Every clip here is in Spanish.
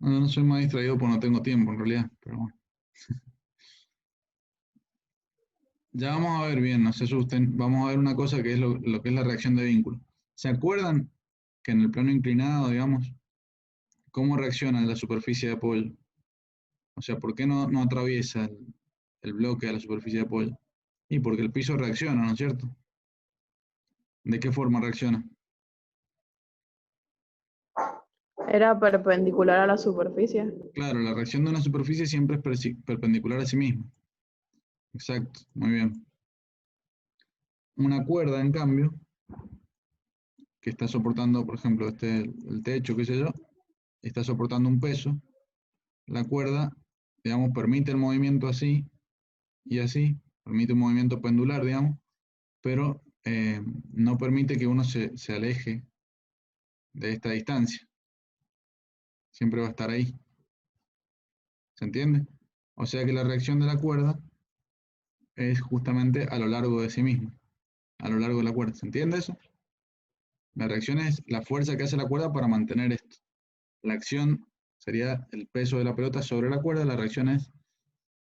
No, no soy más distraído porque no tengo tiempo en realidad, pero bueno. Ya vamos a ver bien, no se asusten. Vamos a ver una cosa que es lo que es la reacción de vínculo. ¿Se acuerdan que en el plano inclinado, digamos, cómo reacciona la superficie de apoyo? O sea, ¿por qué no atraviesa el bloque de la superficie de apoyo? Y porque el piso reacciona, ¿no es cierto? ¿De qué forma reacciona? Era perpendicular a la superficie. Claro, la reacción de una superficie siempre es perpendicular a sí misma. Exacto, muy bien. Una cuerda, en cambio, que está soportando, por ejemplo, el techo, qué sé yo, está soportando un peso, la cuerda, digamos, permite el movimiento así y así, permite un movimiento pendular, digamos, pero no permite que uno se aleje de esta distancia. Siempre va a estar ahí. ¿Se entiende? O sea que la reacción de la cuerda es justamente a lo largo de sí misma, a lo largo de la cuerda. ¿Se entiende eso? La reacción es la fuerza que hace la cuerda para mantener esto. La acción sería el peso de la pelota sobre la cuerda. La reacción es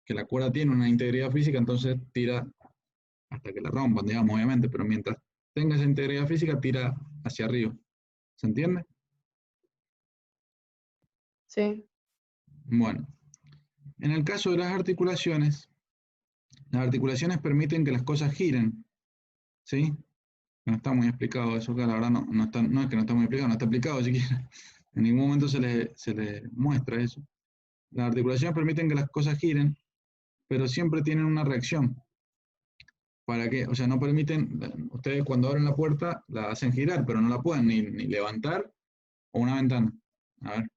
que la cuerda tiene una integridad física, entonces tira hasta que la rompan, digamos, obviamente, pero mientras tenga esa integridad física, tira hacia arriba. ¿Se entiende? Sí. Bueno, en el caso de las articulaciones permiten que las cosas giren, ¿sí? No está muy explicado eso, que la verdad no es que no está muy explicado, no está explicado siquiera. En ningún momento se le muestra eso. Las articulaciones permiten que las cosas giren, pero siempre tienen una reacción. ¿Para qué? O sea, no permiten, ustedes cuando abren la puerta la hacen girar, pero no la pueden ni levantar o una ventana. A ver.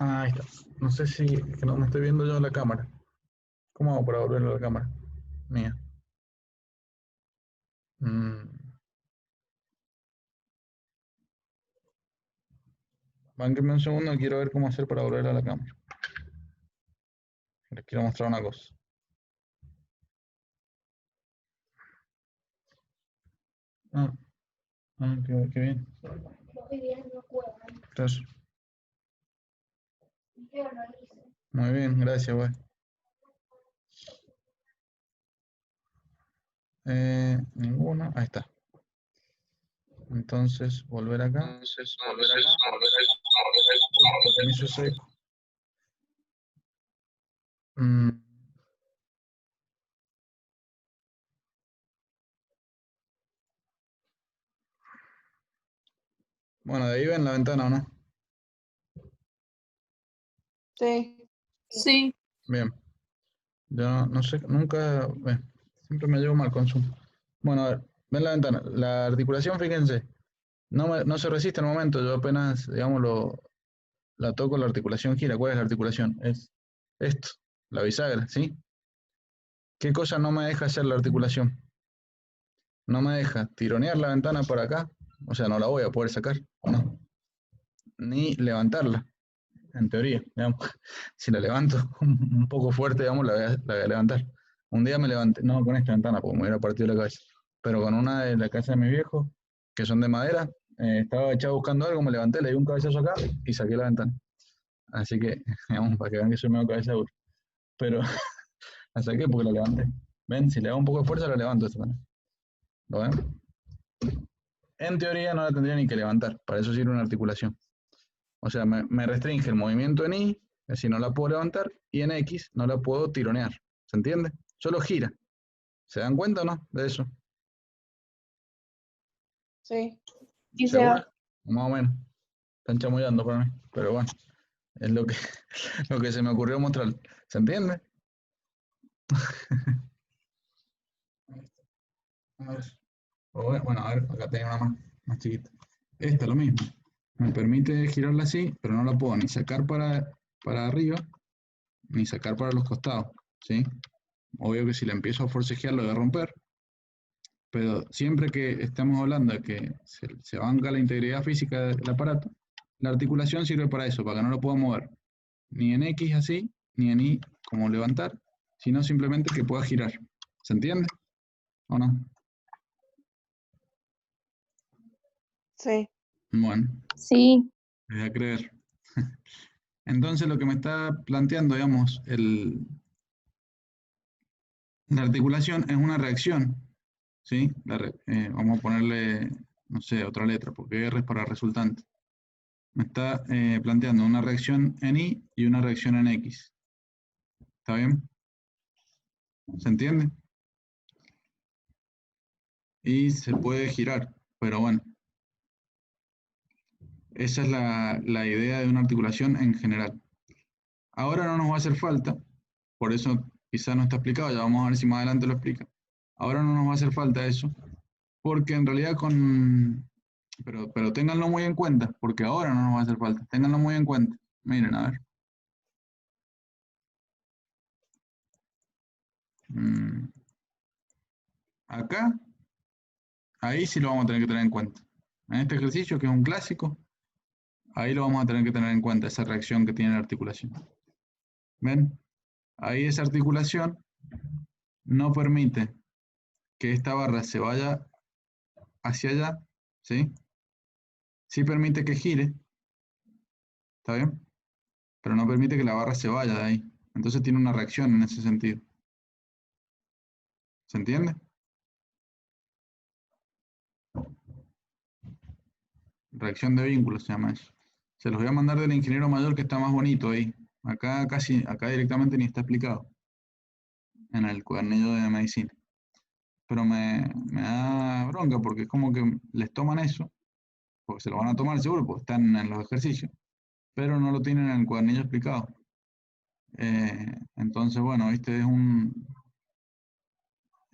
Ah, ahí está. No sé si, es que no me estoy viendo yo en la cámara. ¿Cómo hago para volverlo a la cámara? Mía. Mm. Bánquenme un segundo, quiero ver cómo hacer para volver a la cámara. Les quiero mostrar una cosa. Ah, qué bien. Gracias. Muy bien, gracias, güey. Ninguno. Ahí está. Entonces, volver acá. Porque me hizo seco. Mm, Bueno, de ahí ven la ventana, ¿o no? Sí. Sí, Bien. Yo no sé, nunca. Siempre me llevo mal con Zoom. Bueno, a ver, ven la ventana. La articulación, fíjense, no se resiste en el momento. Yo apenas, digamos, la toco, la articulación gira. ¿Cuál es la articulación? Es esto, la bisagra, ¿sí? ¿Qué cosa no me deja hacer la articulación? No me deja tironear la ventana por acá, o sea, no la voy a poder sacar, ¿o no? Ni levantarla, en teoría, digamos. Si la levanto un poco fuerte, digamos, la voy a levantar. Un día me levanté, no con esta ventana, porque me hubiera partido la cabeza, pero con una de la casa de mis viejos, que son de madera, estaba echado buscando algo, me levanté, le di un cabezazo acá y saqué la ventana. Así que, digamos, para que vean que soy medio cabeza dura. Pero la saqué porque la levanté. ¿Ven? Si le hago un poco de fuerza, la levanto esta también. ¿Lo ven? En teoría no la tendría ni que levantar, para eso sirve una articulación. O sea, me restringe el movimiento en Y, así no la puedo levantar, y en X no la puedo tironear. ¿Se entiende? Solo gira. ¿Se dan cuenta o no de eso? Sí. sí, ¿Seguro? Seba. Más o menos. Están chamullando para mí. Pero bueno, es lo que, lo que se me ocurrió mostrar. ¿Se entiende? A ver. Bueno, a ver, acá tengo una más chiquita. Esta lo mismo. Me permite girarla así, pero no la puedo ni sacar para arriba, ni sacar para los costados. ¿Sí? Obvio que si la empiezo a forcejear lo voy a romper, pero siempre que estamos hablando de que se banca la integridad física del aparato, la articulación sirve para eso, para que no lo pueda mover ni en X así, ni en Y como levantar, sino simplemente que pueda girar. ¿Se entiende? ¿O no? Sí. Bueno, Sí, voy a creer. Entonces lo que me está planteando, digamos, la articulación es una reacción, ¿sí? Vamos a ponerle, no sé, otra letra, porque R es para resultante. Me está planteando una reacción en Y y una reacción en X. ¿Está bien? ¿Se entiende? Y se puede girar, pero bueno, esa es la idea de una articulación en general. Ahora no nos va a hacer falta, por eso quizás no está explicado, ya vamos a ver si más adelante lo explica. Ahora no nos va a hacer falta eso, porque en realidad pero ténganlo muy en cuenta, porque ahora no nos va a hacer falta, ténganlo muy en cuenta. Miren, a ver. Mm, Acá, ahí sí lo vamos a tener que tener en cuenta. En este ejercicio, que es un clásico, ahí lo vamos a tener que tener en cuenta, esa reacción que tiene la articulación. ¿Ven? Ahí esa articulación no permite que esta barra se vaya hacia allá, ¿sí? Sí permite que gire, ¿está bien? Pero no permite que la barra se vaya de ahí. Entonces tiene una reacción en ese sentido. ¿Se entiende? Reacción de vínculo se llama eso. Se los voy a mandar del ingeniero mayor que está más bonito ahí. Acá directamente ni está explicado en el cuadernillo de medicina. Pero me da bronca porque es como que les toman eso, porque se lo van a tomar seguro, porque están en los ejercicios, pero no lo tienen en el cuadernillo explicado. Entonces, bueno, viste,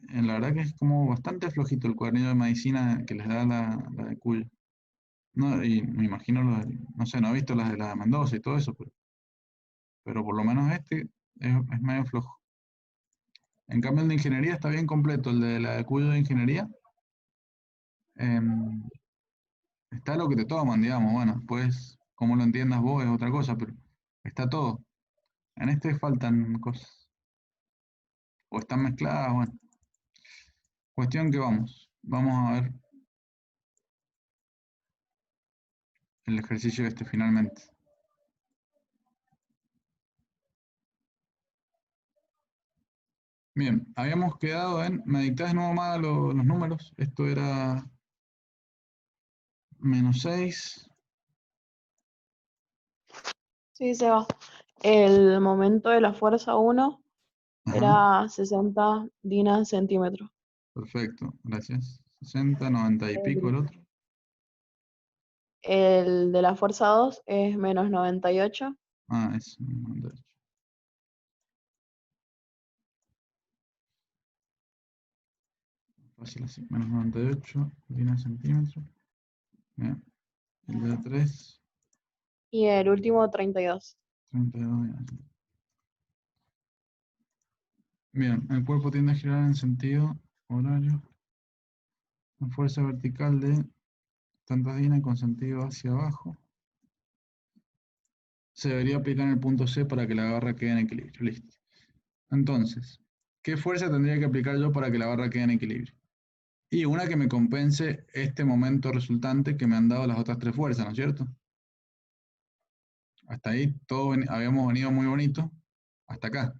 la verdad que es como bastante flojito el cuadernillo de medicina que les da la de Cuyo. No, y me imagino, no sé, no he visto las de la Mendoza y todo eso, pero por lo menos este es medio flojo. En cambio, el de ingeniería está bien completo, el de la de Cuyo de ingeniería. em, Está lo que te toman, digamos, bueno, después, cómo lo entiendas vos es otra cosa, pero está todo. En este faltan cosas, o están mezcladas, bueno. Cuestión que vamos a ver el ejercicio este finalmente. Bien, habíamos quedado en, me dictás de nuevo más los números, esto era -6, sí, se va. El momento de la fuerza 1 ajá, era 60 dinas centímetros. perfecto, gracias. 60, 90 y pico El, el otro. el de la fuerza 2 es -98. Ah, es 98. Fácil así, -98, 10 centímetros. Bien, el de 3, Y el último 32. 32. Bien, el cuerpo tiende a girar en sentido horario. La fuerza vertical de tantas dinas con sentido hacia abajo. Se debería aplicar en el punto C para que la barra quede en equilibrio. Listo. Entonces, ¿qué fuerza tendría que aplicar yo para que la barra quede en equilibrio? Y una que me compense este momento resultante que me han dado las otras tres fuerzas, ¿no es cierto? Hasta ahí habíamos venido muy bonito. Hasta acá.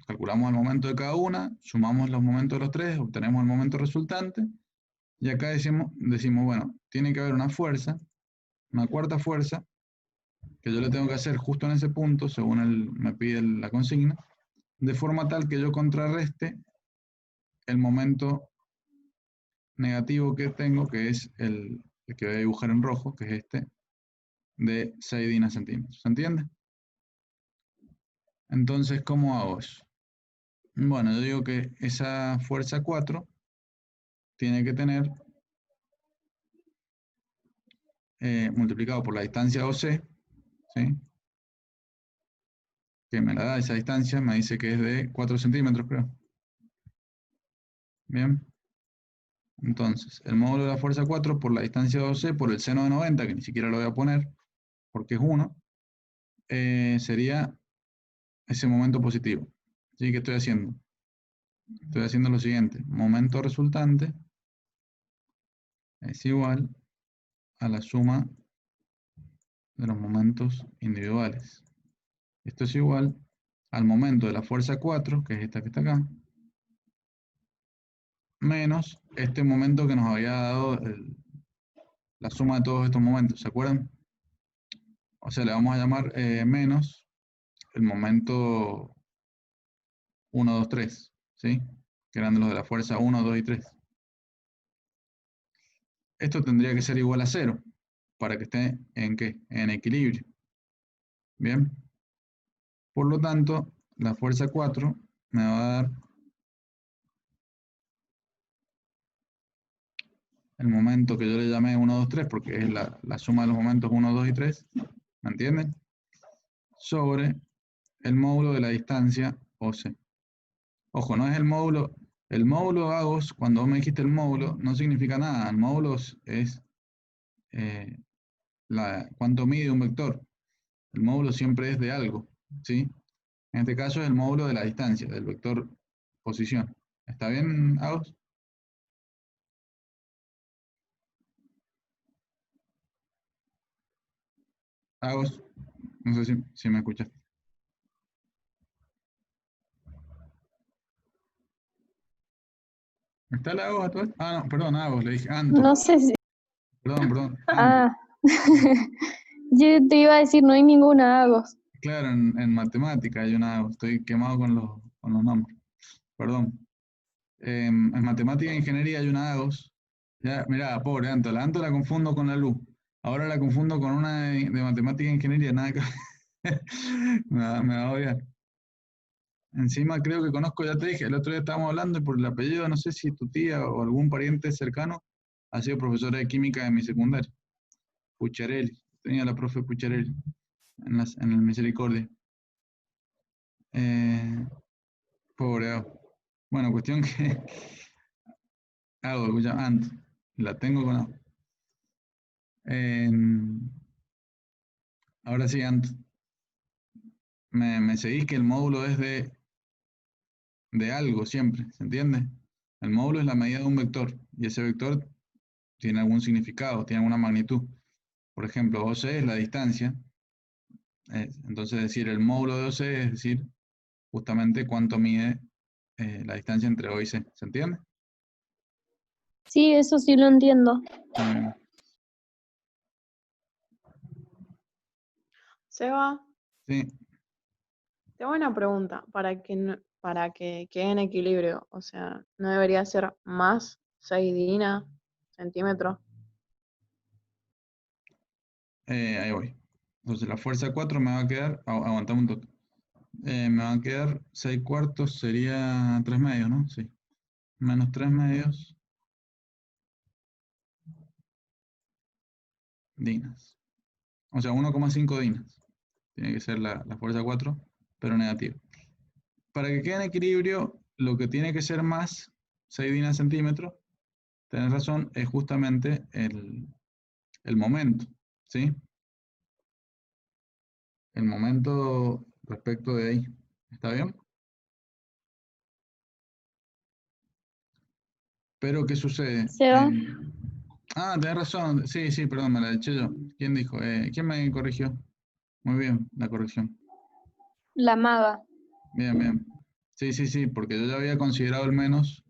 Calculamos el momento de cada una, sumamos los momentos de los tres, obtenemos el momento resultante. Y acá decimos, bueno, tiene que haber una fuerza, una cuarta fuerza, que yo le tengo que hacer justo en ese punto, según me pide la consigna, de forma tal que yo contrarreste el momento negativo que tengo, que es el que voy a dibujar en rojo, que es este, de 6 dinas centímetros. ¿Se entiende? Entonces, ¿cómo hago eso? Bueno, yo digo que esa fuerza 4 tiene que tener multiplicado por la distancia OC, ¿sí? Que me la da esa distancia, me dice que es de 4 centímetros, creo. Bien. Entonces, el módulo de la fuerza 4 por la distancia 12 por el seno de 90, que ni siquiera lo voy a poner, porque es 1, sería ese momento positivo. ¿Sí? ¿Qué estoy haciendo? Estoy haciendo lo siguiente. Momento resultante es igual a la suma de los momentos individuales. Esto es igual al momento de la fuerza 4, que es esta que está acá, menos este momento que nos había dado la suma de todos estos momentos, ¿se acuerdan? O sea, le vamos a llamar menos el momento 1, 2, 3, ¿sí? Que eran los de la fuerza 1, 2 y 3. Esto tendría que ser igual a 0, para que esté ¿en qué? En equilibrio. Bien. Por lo tanto, la fuerza 4 me va a dar el momento que yo le llamé 1, 2, 3, porque es la suma de los momentos 1, 2 y 3, ¿me entienden? Sobre el módulo de la distancia OC. Ojo, no es el módulo Agos, cuando vos me dijiste el módulo, no significa nada. El módulo es cuánto mide un vector. El módulo siempre es de algo, ¿sí? En este caso es el módulo de la distancia, del vector posición. ¿Está bien, Agos? Agos, no sé si me escuchas. ¿Está el Agos a todo esto? Ah, no, perdón, Agos, le dije Anto. No sé si... Perdón, Anto. Ah, yo te iba a decir, no hay ninguna Agos. Claro, en matemática hay una Agos, estoy quemado con los nombres. Perdón. En matemática e ingeniería hay una Agos. Ya, mirá, pobre Anto, la Anto la confundo con la luz. Ahora la confundo con una de matemática e ingeniería, nada que me va a odiar. Encima creo que conozco, ya te dije, el otro día estábamos hablando y por el apellido, no sé si tu tía o algún pariente cercano ha sido profesora de química de mi secundaria. Pucharelli, tenía la profe Pucharelli en el Misericordia. Pobre Agos. Bueno, cuestión que Agos, escucha, Anto, la tengo con Agos. Ahora sí, Anto. Me seguís que el módulo es de algo siempre, ¿se entiende? El módulo es la medida de un vector y ese vector tiene algún significado, tiene alguna magnitud. Por ejemplo, OC es la distancia, entonces decir el módulo de OC es decir justamente cuánto mide la distancia entre O y C, ¿se entiende? Sí, eso sí lo entiendo. Muy bien. Seba, Sí, tengo una pregunta para que quede en equilibrio. O sea, ¿no debería ser más 6 Dina centímetros? ahí voy. Entonces la fuerza 4 me va a quedar, aguantame un toque. Me va a quedar 6 cuartos, sería 3 medios, ¿no? Sí. Menos 3 medios dinas. O sea, 1,5 dinas. Tiene que ser la fuerza 4, pero negativa. Para que quede en equilibrio, lo que tiene que ser más 6 dinas centímetros, tenés razón, es justamente el momento, ¿sí? El momento respecto de ahí. ¿Está bien? Pero, ¿qué sucede? Seba, Tenés razón. Sí, sí, perdón, me la eché yo. ¿Quién dijo? ¿Quién me corrigió? Muy bien, la corrección. la maga. Bien, bien. Sí, sí, sí, porque yo ya había considerado el menos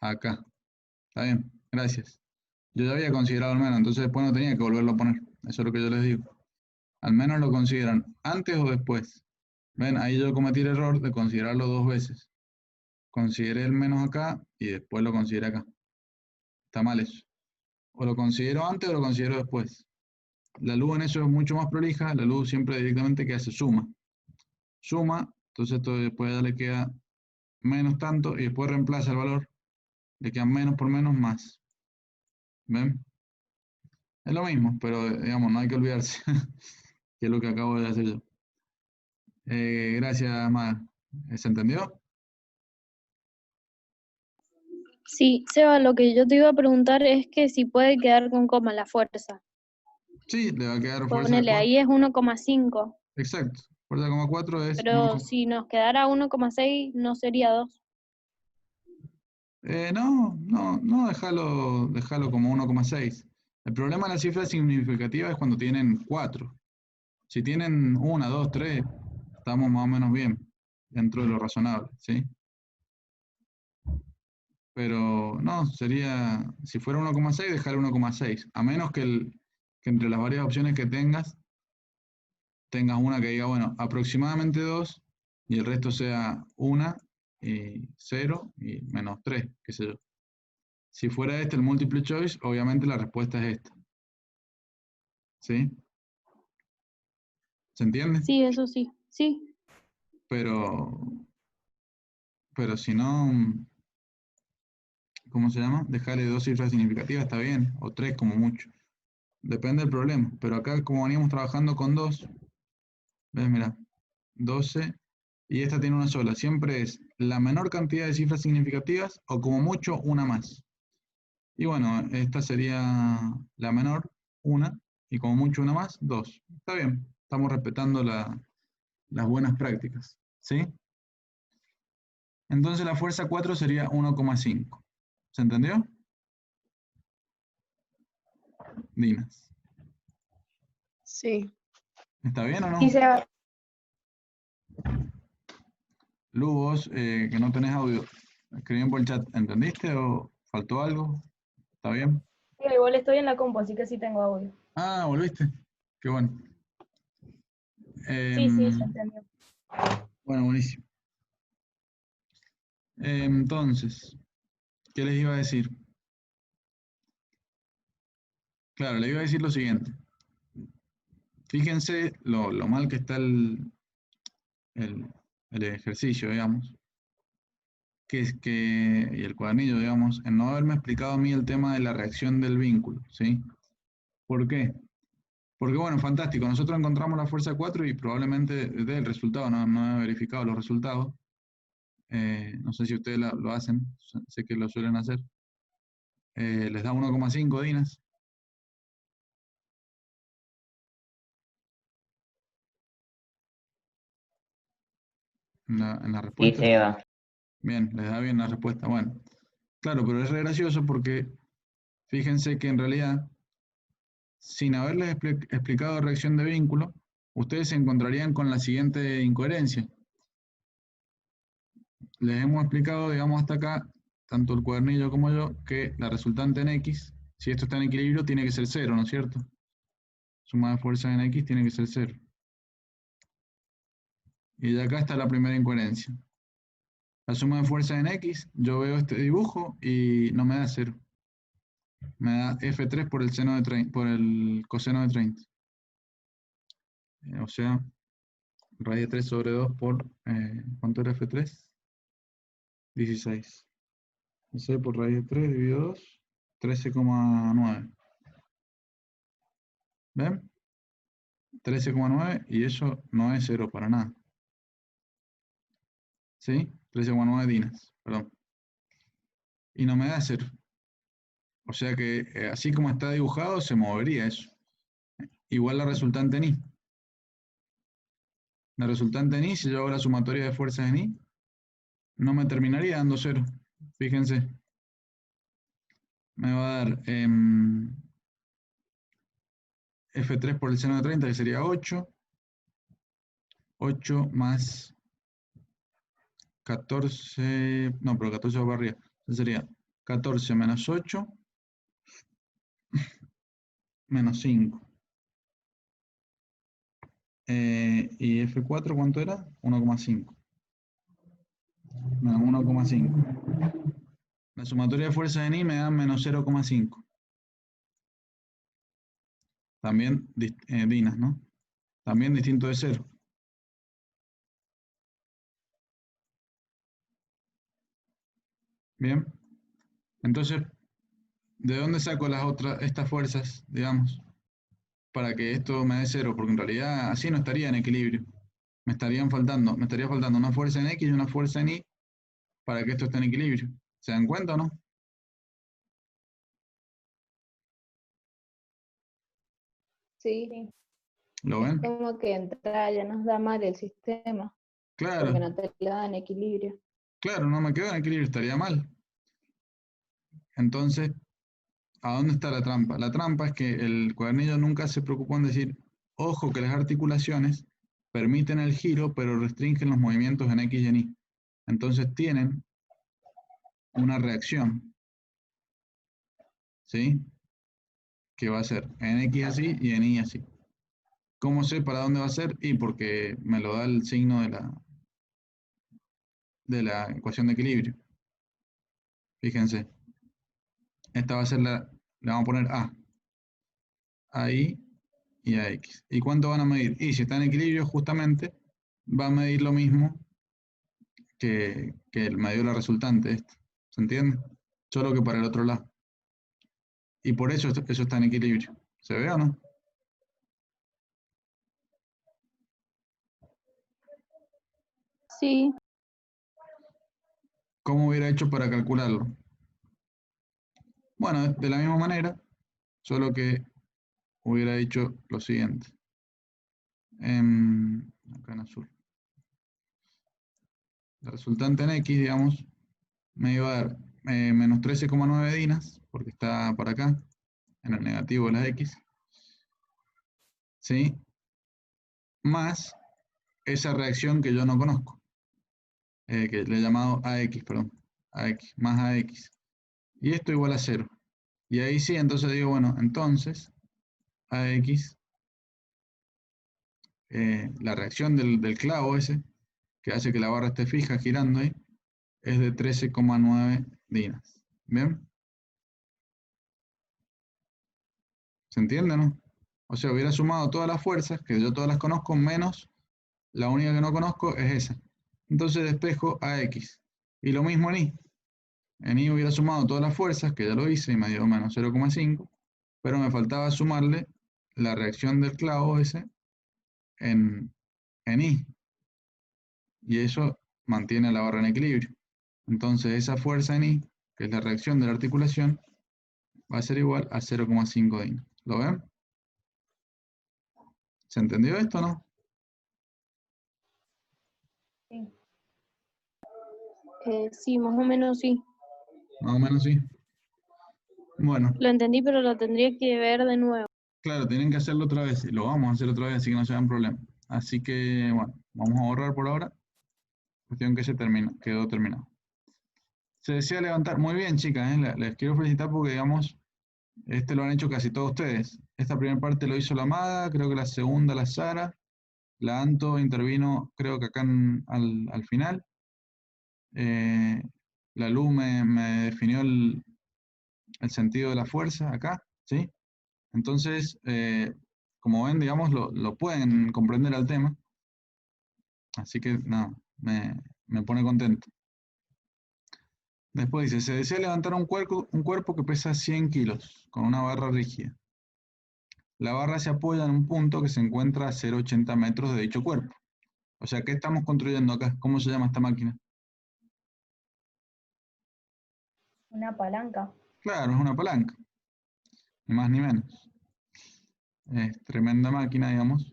acá. Está bien, gracias. Yo ya había considerado el menos, entonces después no tenía que volverlo a poner. Eso es lo que yo les digo. Al menos lo consideran antes o después. Ven, ahí yo cometí el error de considerarlo dos veces. Consideré el menos acá y después lo consideré acá. Está mal eso. O lo considero antes o lo considero después. La luz en eso es mucho más prolija. La luz siempre directamente que hace suma. Suma, entonces esto después ya le queda menos tanto y después reemplaza el valor. Le queda menos por menos más. ¿Ven? Es lo mismo, pero digamos, no hay que olvidarse que es lo que acabo de hacer yo. Gracias, Mar. ¿Se entendió? Sí, Seba, lo que yo te iba a preguntar es que si puede quedar con coma la fuerza. Sí, le va a quedar fuerza de Ponele, 4. ahí es 1,5, Exacto. Fuerza de 4 es 1. pero si nos quedara 1,6 no sería 2. No, déjalo como 1,6. El problema de las cifras significativas es cuando tienen 4. Si tienen 1, 2, 3, estamos más o menos bien, dentro de lo razonable, ¿sí? Pero no, sería, si fuera 1,6, dejar 1,6. A menos que entre las varias opciones que tengas una que diga, bueno, aproximadamente 2, y el resto sea 1, y 0, y menos 3, qué sé yo. Si fuera este el multiple choice, obviamente la respuesta es esta. ¿Sí? ¿Se entiende? Sí, eso sí. Sí, Pero si no, ¿cómo se llama? Dejarle 2 cifras significativas está bien, o 3 como mucho. Depende del problema. Pero acá, como veníamos trabajando con 2, ¿ves? Mira, 12, y esta tiene una sola. Siempre es la menor cantidad de cifras significativas o como mucho una más. Y bueno, esta sería la menor, 1, y como mucho una más, 2. Está bien, estamos respetando las buenas prácticas. ¿Sí? Entonces la fuerza 4 sería 1,5. ¿Se entendió? Dinas. Sí. ¿Está bien o no? Sí, Seba. Lu, vos que no tenés audio, escribí por el chat, ¿entendiste o faltó algo? ¿Está bien? Sí, igual estoy en la compu, así que sí tengo audio. Ah, ¿volviste? Qué bueno. Sí, sí, ya entendió. Bueno, buenísimo. Entonces, ¿qué les iba a decir? Claro, les iba a decir lo siguiente. Fíjense lo mal que está el ejercicio, digamos, y el cuadernillo, digamos, en no haberme explicado a mí el tema de la reacción del vínculo, ¿sí? ¿Por qué? Porque bueno, fantástico, nosotros encontramos la fuerza 4 y probablemente dé el resultado, no he verificado los resultados. No sé si ustedes lo hacen, sé que lo suelen hacer. Les da 1,5 dinas. En la Sí, respuesta. Seba. Bien, les da bien la respuesta. Bueno, claro, pero es re gracioso porque fíjense que en realidad, sin haberles explicado reacción de vínculo, ustedes se encontrarían con la siguiente incoherencia. Les hemos explicado, digamos, hasta acá, tanto el cuadernillo como yo, que la resultante en X, si esto está en equilibrio, tiene que ser 0, ¿no es cierto? Suma de fuerzas en X tiene que ser 0. Y de acá está la primera incoherencia. La suma de fuerzas en X, yo veo este dibujo y no me da 0. Me da F3 por el coseno de 30. O sea, raíz de 3 sobre 2 por, ¿cuánto era F3? 16. 16 por raíz de 3 dividido 2, 13,9. ¿Ven? 13,9 y eso no es 0 para nada. ¿Sí? 13,9 dinas, perdón. Y no me da 0. O sea que así como está dibujado se movería eso. Igual la resultante en I. La resultante en I, si yo hago la sumatoria de fuerzas en I, no me terminaría dando 0. Fíjense. Me va a dar F3 por el seno de 30, que sería 8. 8 más 14, no, pero 14 va para arriba. Entonces sería 14 menos 8 menos 5. ¿Y F4 cuánto era? 1,5. Menos 1,5. La sumatoria de fuerzas en I me da menos 0,5. También dinas, ¿no? También distinto de 0. Bien. Entonces, ¿de dónde saco estas fuerzas, digamos, para que esto me dé 0? Porque en realidad así no estaría en equilibrio. Me estaría faltando una fuerza en X y una fuerza en Y para que esto esté en equilibrio. ¿Se dan cuenta o no? Sí. ¿Lo Es ven? como que entra, ya nos da mal el sistema, Claro, porque no te lo da en equilibrio. claro, no me quedo en equilibrio, estaría mal. Entonces, ¿A dónde está la trampa? La trampa es que el cuadernillo nunca se preocupó en decir, ojo que las articulaciones permiten el giro, pero restringen los movimientos en X y en Y. Entonces tienen una reacción, ¿sí? Que va a ser en X así y en Y así. ¿Cómo sé para dónde va a ser? Y porque me lo da el signo de la ecuación de equilibrio. Fíjense, esta va a ser le vamos a poner a Y y a X. ¿Y cuánto van a medir? Y si está en equilibrio, justamente, va a medir lo mismo que el medio la resultante. Esto. ¿Se entiende? Solo que para el otro lado. Y por eso eso está en equilibrio. ¿Se ve o no? Sí, ¿Cómo hubiera hecho para calcularlo? Bueno, de la misma manera, solo que hubiera hecho lo siguiente. Acá en azul. La resultante en X, digamos, me iba a dar menos 13,9 dinas, porque está para acá, en el negativo de las X, ¿sí? Más esa reacción que yo no conozco, que le he llamado AX, perdón, AX, más AX. Y esto igual a 0. Y ahí sí, entonces digo, bueno, entonces AX, la reacción del clavo ese, que hace que la barra esté fija girando ahí, es de 13,9 dinas. ¿Bien? ¿Se entiende, no? O sea, hubiera sumado todas las fuerzas, que yo todas las conozco, menos la única que no conozco es esa. Entonces despejo AX. Y lo mismo en Y. En Y hubiera sumado todas las fuerzas, que ya lo hice, y me dio menos 0,5, pero me faltaba sumarle la reacción del clavo ese en Y. Y eso mantiene la barra en equilibrio. Entonces esa fuerza en Y, que es la reacción de la articulación, va a ser igual a 0,5 dinas. ¿Lo ven? ¿Se entendió esto o no? Sí. sí, más o menos sí. Más o menos sí. Bueno, Lo entendí, pero lo tendría que ver de nuevo. claro, tienen que hacerlo otra vez. Y lo vamos a hacer otra vez, así que no se hagan problema. Así que, bueno, vamos a borrar por ahora. Cuestión que se terminó, quedó terminado. Se decía levantar. Muy bien, chicas, les quiero felicitar porque, digamos, este lo han hecho casi todos ustedes. Esta primera parte lo hizo la Amada, creo que la segunda la Sara. La Anto intervino, creo que acá al final. La Lu me definió el sentido de la fuerza acá, ¿sí? Entonces, como ven, digamos, lo pueden comprender al tema. Así que, nada, me pone contento. Después dice, se desea levantar un cuerpo que pesa 100 kilos con una barra rígida. La barra se apoya en un punto que se encuentra a 0,80 metros de dicho cuerpo. O sea, ¿qué estamos construyendo acá? ¿Cómo se llama esta máquina? Una palanca. Claro, es una palanca, ni más ni menos. Es tremenda máquina, digamos.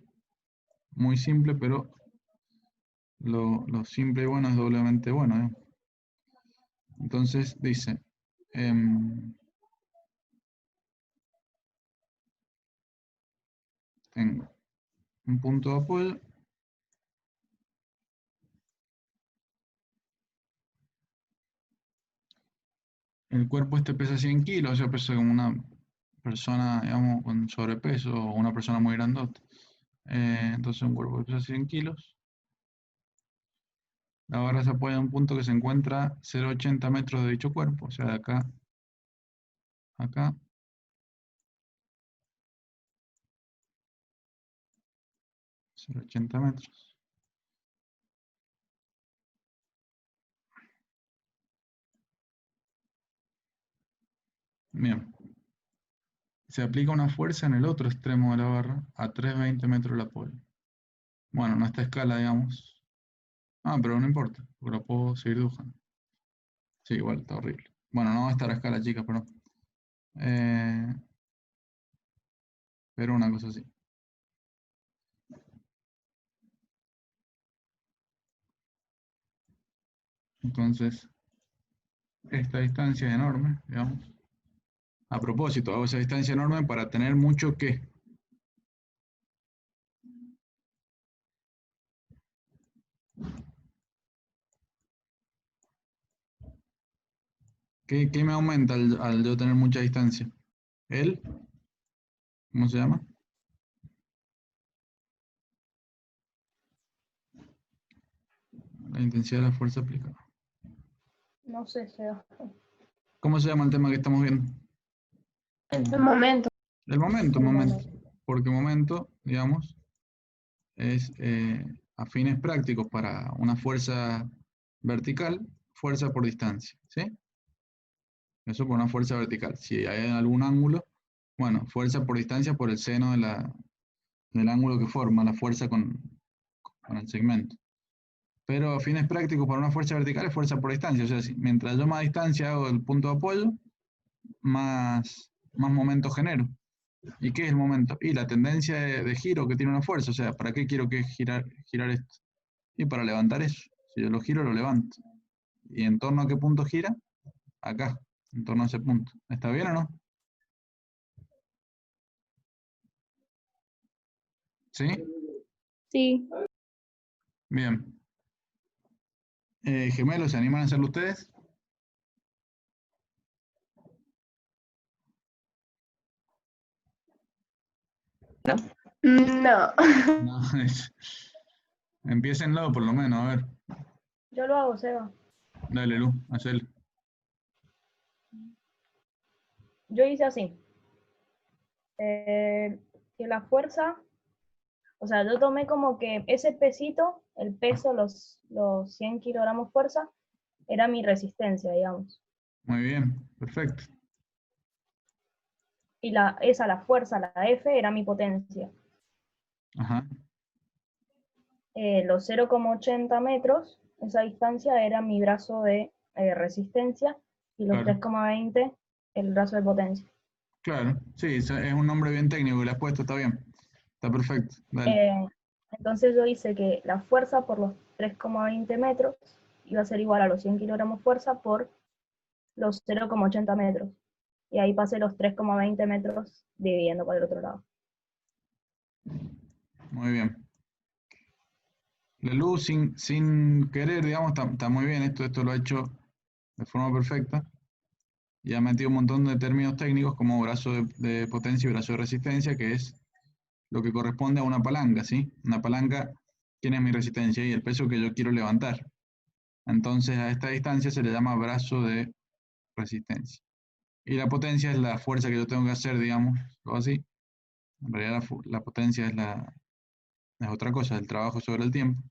Muy simple, pero lo simple y bueno es doblemente bueno, ¿eh? Entonces dice, tengo un punto de apoyo. El cuerpo este pesa 100 kilos, o sea, pesa como una persona, digamos, con sobrepeso o una persona muy grandota. Entonces un cuerpo que pesa 100 kilos. La barra se apoya en un punto que se encuentra a 0,80 metros de dicho cuerpo, o sea, de acá a acá. 0,80 metros. Bien. Se aplica una fuerza en el otro extremo de la barra a 320 metros del apoyo. Bueno, en esta escala, digamos. Ah, pero no importa, porque lo puedo seguir dibujando. Sí, igual, está horrible. Bueno, no va a estar a escala, chicas, eh, pero una cosa así. Entonces, esta distancia es enorme, digamos. A propósito, hago esa distancia enorme para tener mucho que. ¿Qué me aumenta al yo tener mucha distancia? ¿Cómo se llama? La intensidad de la fuerza aplicada. No sé, Seba. ¿Cómo se llama el tema que estamos viendo? El momento. El momento, El momento. momento. Porque momento, digamos, es a fines prácticos para una fuerza vertical, fuerza por distancia, ¿sí? Eso por una fuerza vertical. Si hay algún ángulo, bueno, fuerza por distancia por el seno del ángulo que forma la fuerza con el segmento. Pero a fines prácticos para una fuerza vertical es fuerza por distancia. O sea, mientras yo más distancia hago el punto de apoyo, más momento genero. ¿Y qué es el momento? Y la tendencia de giro que tiene una fuerza. O sea, ¿para qué quiero que girar esto? Y para levantar eso. Si yo lo giro, lo levanto. ¿Y en torno a qué punto gira? Acá, en torno a ese punto. ¿Está bien o no? ¿Sí? Sí. Bien. Gemelos, ¿se animan a hacerlo ustedes? No. No, Empiécenlo por lo menos, a ver. Yo lo hago, Seba. Dale, Lu, hacelo. Yo hice así. Que la fuerza, o sea, yo tomé como que ese pesito, el peso, los 100 kilogramos fuerza, era mi resistencia, digamos. Muy bien, perfecto. Y la fuerza, la F, era mi potencia. Ajá, Los 0,80 metros, esa distancia era mi brazo de resistencia, y los claro. 3,20 el brazo de potencia. Claro, sí, es un nombre bien técnico que le has puesto, está bien. Está perfecto, dale. Entonces yo hice que la fuerza por los 3,20 metros iba a ser igual a los 100 kilogramos fuerza por los 0,80 metros. Y ahí pasé los 3,20 metros dividiendo por el otro lado. Muy bien. La luz sin querer, digamos, está muy bien. Esto lo ha hecho de forma perfecta. Y ha metido un montón de términos técnicos como brazo de potencia y brazo de resistencia, que es lo que corresponde a una palanca, ¿sí? Una palanca tiene mi resistencia y el peso que yo quiero levantar. Entonces a esta distancia se le llama brazo de resistencia. Y la potencia es la fuerza que yo tengo que hacer, digamos, o así. En realidad la potencia es otra cosa, el trabajo sobre el tiempo.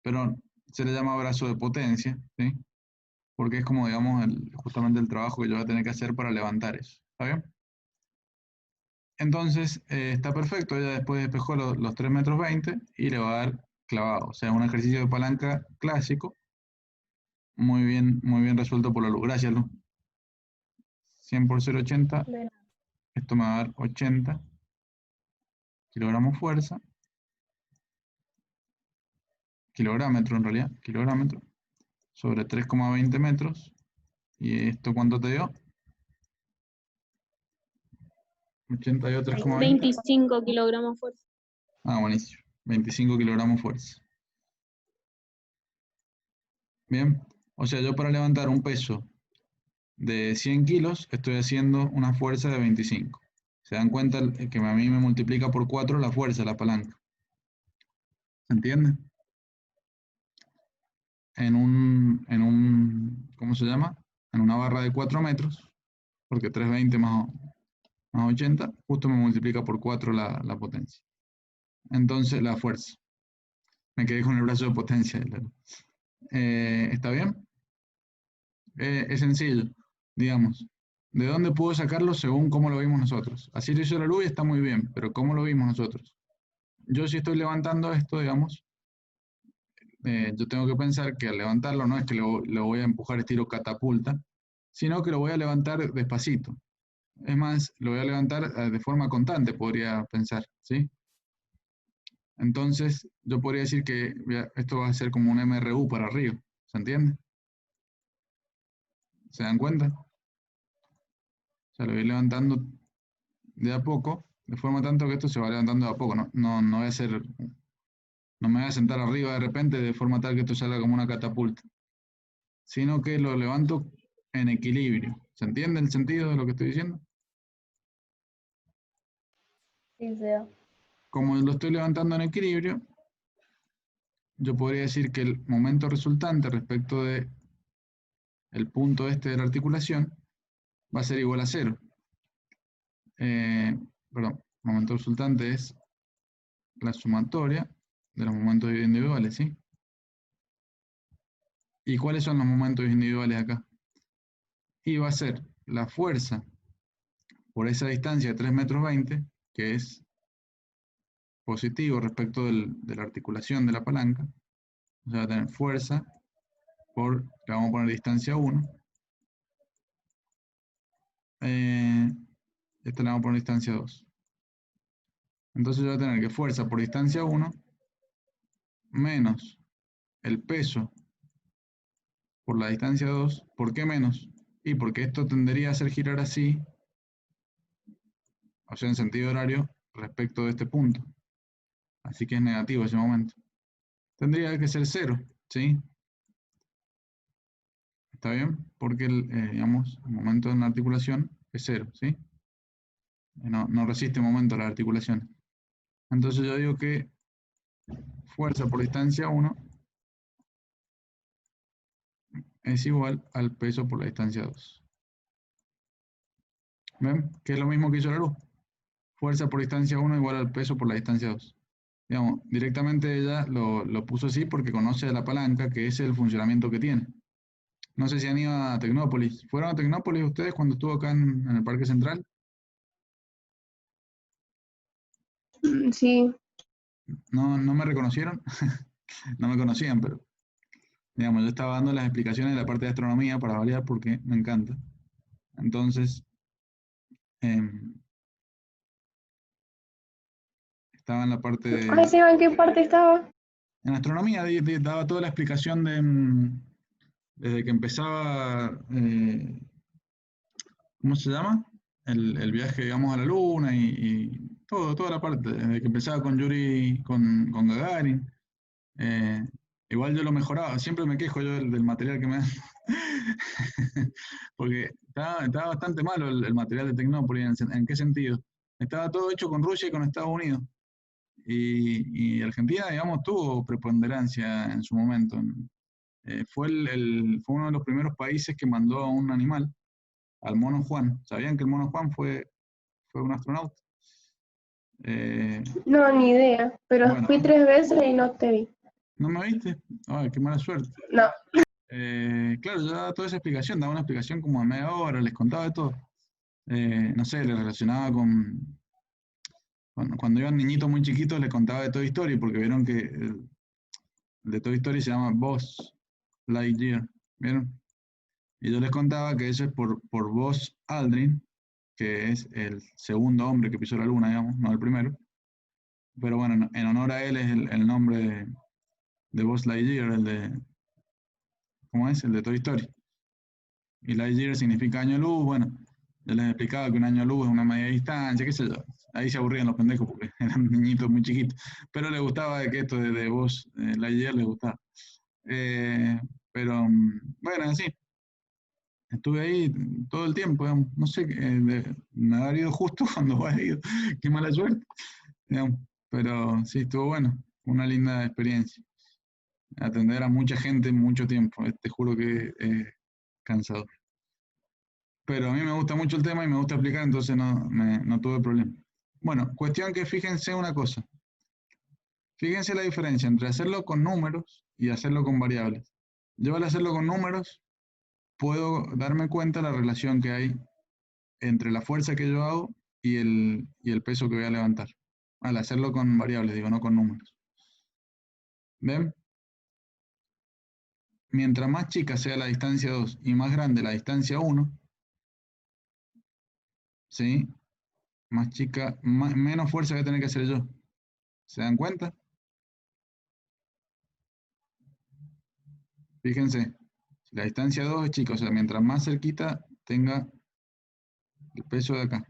Pero se le llama brazo de potencia, ¿sí? Porque es como, digamos, justamente el trabajo que yo voy a tener que hacer para levantar eso. ¿Está bien? Entonces, está perfecto. Ella después despejó los 3 metros 20 y le va a dar clavado. O sea, un ejercicio de palanca clásico. Muy bien resuelto por la luz. Gracias, Lu. 100 por 0,80. De nada. Esto me va a dar 80 kilogramos fuerza. Kilográmetro en realidad. Kilográmetro. Sobre 3,20 metros. ¿Y esto cuánto te dio? 82 3,20. 25 kilogramos fuerza. Ah, buenísimo. 25 kilogramos fuerza. Bien. O sea, yo para levantar un peso de 100 kilos estoy haciendo una fuerza de 25. ¿Se dan cuenta que a mí me multiplica por 4 la fuerza, la palanca? ¿Se entiende? ¿Cómo se llama? En una barra de 4 metros, porque 320 más 80, justo me multiplica por 4 la potencia. Entonces, la fuerza. Me quedé con el brazo de potencia. ¿Está bien? Es sencillo, digamos. ¿De dónde puedo sacarlo según cómo lo vimos nosotros? Así lo hizo la luz y está muy bien, pero ¿cómo lo vimos nosotros? Yo si estoy levantando esto, digamos, yo tengo que pensar que al levantarlo no es que lo voy a empujar estilo catapulta, sino que lo voy a levantar despacito. Es más, lo voy a levantar de forma constante, podría pensar, ¿sí? Entonces, yo podría decir que esto va a ser como un MRU para arriba, ¿se entiende? ¿Se dan cuenta? O sea, lo voy levantando de a poco, de forma tanto que esto se va levantando de a poco. No voy a hacer, no me voy a sentar arriba de repente de forma tal que esto salga como una catapulta, sino que lo levanto en equilibrio. ¿Se entiende el sentido de lo que estoy diciendo? Sí, Seba. Como lo estoy levantando en equilibrio, yo podría decir que el momento resultante respecto de el punto este de la articulación va a ser igual a 0. Perdón, momento resultante es la sumatoria de los momentos individuales, ¿sí? ¿Y cuáles son los momentos individuales acá? Y va a ser la fuerza por esa distancia de 3 metros 20, que es positivo respecto de la articulación de la palanca. O sea, va a tener fuerza por, le vamos a poner distancia 1. Esta le vamos a poner distancia 2. Entonces yo voy a tener que fuerza por distancia 1 menos el peso por la distancia 2. ¿Por qué menos? Y porque esto tendería a hacer girar así, o sea, en sentido horario, respecto de este punto. Así que es negativo ese momento. Tendría que ser 0, ¿sí? ¿Está bien? Porque digamos, el momento en la articulación es 0, ¿sí? No resiste momento la articulación. Entonces yo digo que fuerza por distancia 1 es igual al peso por la distancia 2. ¿Ven? Que es lo mismo que hizo la luz. Fuerza por distancia 1 igual al peso por la distancia 2. Digamos, directamente ella lo puso así porque conoce la palanca, que es el funcionamiento que tiene. No sé si han ido a Tecnópolis. ¿Fueron a Tecnópolis ustedes cuando estuvo acá en el Parque Central? Sí, ¿No me reconocieron? No me conocían, pero digamos, yo estaba dando las explicaciones de la parte de astronomía para variar porque me encanta. Entonces, estaba en la parte ay, de... Seba, ¿en qué parte estaba? En astronomía daba toda la explicación de... desde que empezaba... ¿cómo se llama? El viaje, digamos, a la Luna toda la parte, desde que empezaba con Yuri, con Gagarin. Igual yo lo mejoraba, siempre me quejo yo del material que me dan. Porque estaba bastante malo el material de Tecnópolis. ¿En qué sentido? Estaba todo hecho con Rusia y con Estados Unidos. Y Argentina, digamos, tuvo preponderancia en su momento. Fue uno de los primeros países que mandó a un animal, al mono Juan. ¿Sabían que el mono Juan fue un astronauta? No, ni idea, pero Bueno, fui 3 veces y no te vi. ¿no me viste? Ay, qué mala suerte. No. Claro, yo daba toda esa explicación, daba una explicación como a media hora, les contaba de todo. No sé, les relacionaba con... Cuando iban niñitos muy chiquitos les contaba de Toy Story, porque vieron que el de Toy Story se llama Buzz Lightyear, ¿vieron? Y yo les contaba que eso es por Buzz Aldrin, que es el segundo hombre que pisó la luna, digamos, no el primero. Pero bueno, en honor a él es el nombre de Buzz Lightyear, ¿cómo es? El de Toy Story. Y Lightyear significa año luz, bueno, yo les explicaba que un año luz es una media distancia, qué sé yo. Ahí se aburrían los pendejos porque eran niñitos muy chiquitos. Pero les gustaba de que esto de Buzz Lightyear les gustaba. Pero bueno, así. Estuve ahí todo el tiempo, digamos. No sé, me habrá ido justo cuando vos has ido. Qué mala suerte, digamos. Pero sí, estuvo bueno. Una linda experiencia. Atender a mucha gente en mucho tiempo. Te juro que cansado. Pero a mí me gusta mucho el tema y me gusta explicar, entonces no tuve problema. Bueno, cuestión que fíjense una cosa. Fíjense la diferencia entre hacerlo con números y hacerlo con variables. Yo al hacerlo con números puedo darme cuenta de la relación que hay entre la fuerza que yo hago y el peso que voy a levantar. Al hacerlo con variables, digo, no con números. ¿Ven? Mientras más chica sea la distancia 2 y más grande la distancia 1, ¿sí? Más chica, menos fuerza voy a tener que hacer yo. ¿Se dan cuenta? Fíjense, si la distancia 2 es chica, o sea, mientras más cerquita tenga el peso de acá,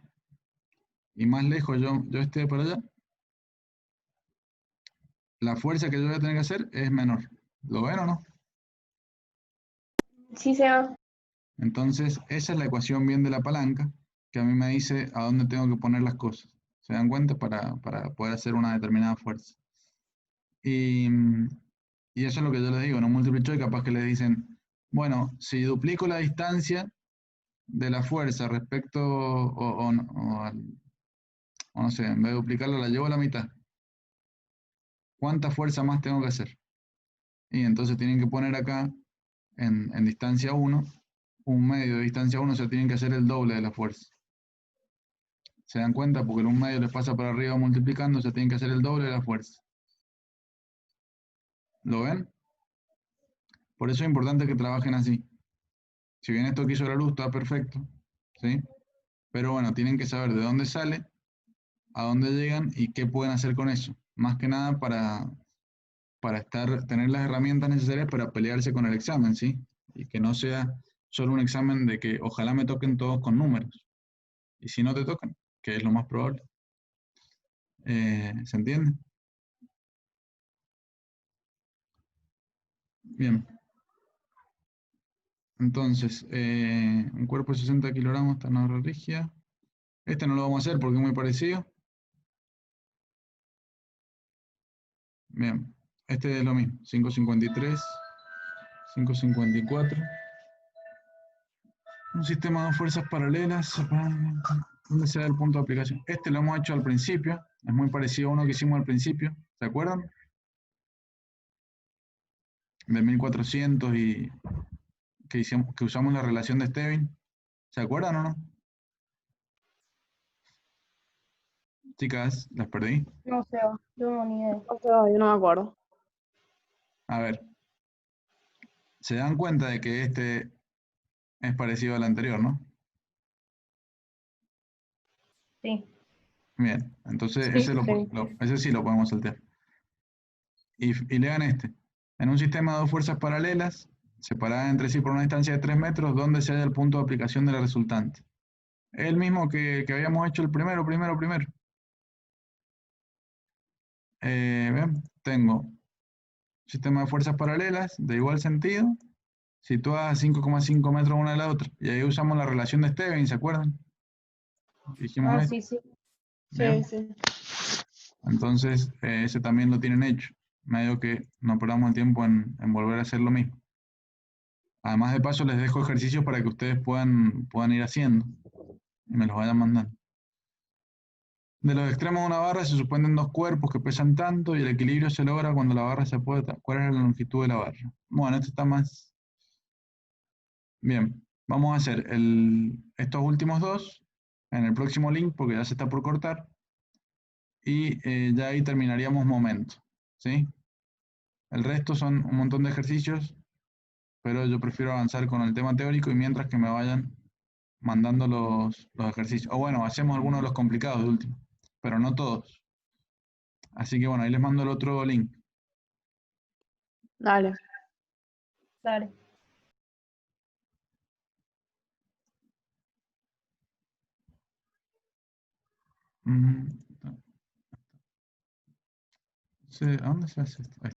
y más lejos yo esté para allá, la fuerza que yo voy a tener que hacer es menor. ¿Lo ven o no? Sí, Seba. Entonces, esa es la ecuación bien de la palanca, que a mí me dice a dónde tengo que poner las cosas. ¿Se dan cuenta? Para poder hacer una determinada fuerza. Y, y eso es lo que yo les digo, no multiple choice, capaz que les dicen, bueno, si duplico la distancia de la fuerza respecto, o no sé, en vez de duplicarla la llevo a la mitad, ¿cuánta fuerza más tengo que hacer? Y entonces tienen que poner acá, en distancia 1, un medio de distancia 1, o sea, tienen que hacer el doble de la fuerza. ¿Se dan cuenta? Porque el un medio les pasa para arriba multiplicando, o sea, tienen que hacer el doble de la fuerza. ¿Lo ven? Por eso es importante que trabajen así. Si bien esto que hizo la luz está perfecto, ¿sí? Pero bueno, tienen que saber de dónde sale, a dónde llegan y qué pueden hacer con eso. Más que nada para tener las herramientas necesarias para pelearse con el examen, ¿sí? Y que no sea solo un examen de que ojalá me toquen todos con números. Y si no te tocan, que es lo más probable. ¿Se entiende? Bien. Entonces, un cuerpo de 60 kilogramos, tanagra rígida. Este no lo vamos a hacer porque es muy parecido. Bien. Este es lo mismo. 553, 554. Un sistema de fuerzas paralelas. ¿Dónde será el punto de aplicación? Este lo hemos hecho al principio. Es muy parecido a uno que hicimos al principio. ¿Se acuerdan? De 1400 y que usamos la relación de Stevin. ¿Se acuerdan o no? Chicas, las perdí. No, Seba, yo no ni idea. O sea, yo no me acuerdo. A ver, se dan cuenta de que este es parecido al anterior, ¿no? Sí, Bien, entonces Sí, ese, sí. ese sí lo podemos saltear. Y lean este. En un sistema de dos fuerzas paralelas, separadas entre sí por una distancia de 3 metros, ¿dónde se halla el punto de aplicación de la resultante? Es el mismo que habíamos hecho el primero. Ven, tengo sistema de fuerzas paralelas de igual sentido, situadas a 5,5 metros una de la otra. Y ahí usamos la relación de Stevin, ¿se acuerdan? Dijimos esto. sí, sí. Bien. Sí, sí. Entonces, ese también lo tienen hecho. Medio que no perdamos el tiempo en volver a hacer lo mismo. Además de paso, les dejo ejercicios para que ustedes puedan ir haciendo y me los vayan mandando. De los extremos de una barra se suspenden dos cuerpos que pesan tanto y el equilibrio se logra cuando la barra se aprieta. ¿Cuál es la longitud de la barra? Bueno, esto está más... Bien, vamos a hacer estos últimos dos en el próximo link porque ya se está por cortar y ya ahí terminaríamos momento, ¿sí? El resto son un montón de ejercicios, pero yo prefiero avanzar con el tema teórico y mientras que me vayan mandando los ejercicios. O bueno, hacemos algunos de los complicados de último, pero no todos. Así que bueno, ahí les mando el otro link. Dale. Dale. ¿A dónde se hace esto? Ahí está.